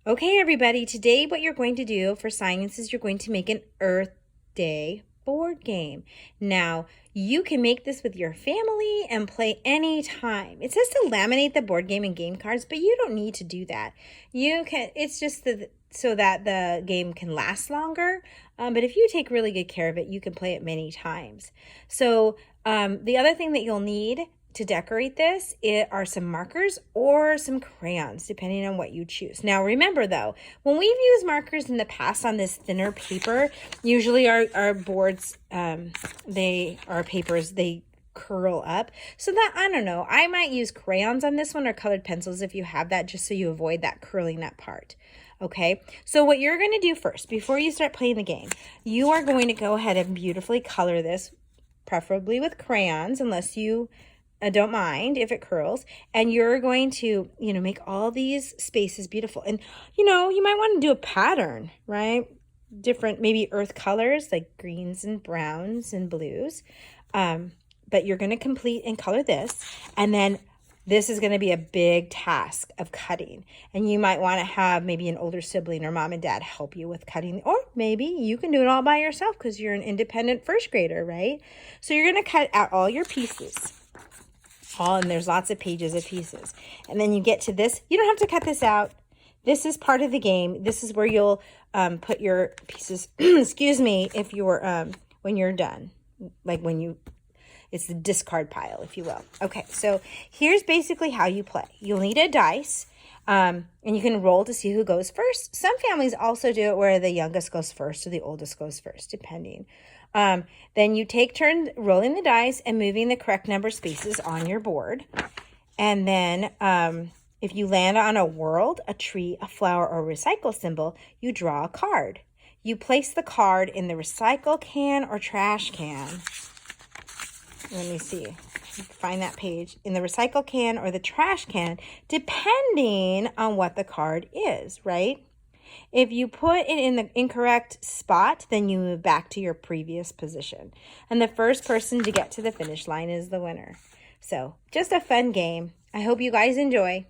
Okay, everybody, today what you're going to do for science is you're going to make an Earth Day board game. Now, you can make this with your family and play anytime. It says to laminate the board game and game cards, but you don't need to do that. You can, it's just so that the game can last longer. But if you take really good care of it, you can play it many times. So the other thing that you'll need to decorate this are some markers or some crayons, depending on what you choose. Now, remember though, when we've used markers in the past on this thinner paper, usually our boards, our papers, they curl up. So that, I don't know, I might use crayons on this one or colored pencils if you have that, just so you avoid that curling up part. Okay, so what you're going to do first, before you start playing the game, you are going to go ahead and beautifully color this, preferably with crayons, unless you don't mind if it curls. And you're going to, make all these spaces beautiful. And, you might want to do a pattern, right? Different, maybe earth colors like greens and browns and blues. But you're going to complete and color this. And then this is going to be a big task of cutting. And you might want to have maybe an older sibling or mom and dad help you with cutting. Or maybe you can do it all by yourself because you're an independent first grader, right? So you're going to cut out all your pieces. And there's lots of pages of pieces. And then you get to this. You don't have to cut this out. This is part of the game. This is where you'll put your pieces, excuse me, if you're, when you're done. Like it's the discard pile, if you will. Okay, so here's basically how you play. You'll need a dice, and you can roll to see who goes first. Some families also do it where the youngest goes first or the oldest goes first, depending. Then you take turns rolling the dice and moving the correct number of spaces on your board. And then if you land on a world, a tree, a flower, or a recycle symbol, you draw a card. You place the card in the recycle can or trash can. Let me see. Find that page. In the recycle can or the trash can, depending on what the card is, right? If you put it in the incorrect spot, then you move back to your previous position. And the first person to get to the finish line is the winner. So just a fun game. I hope you guys enjoy.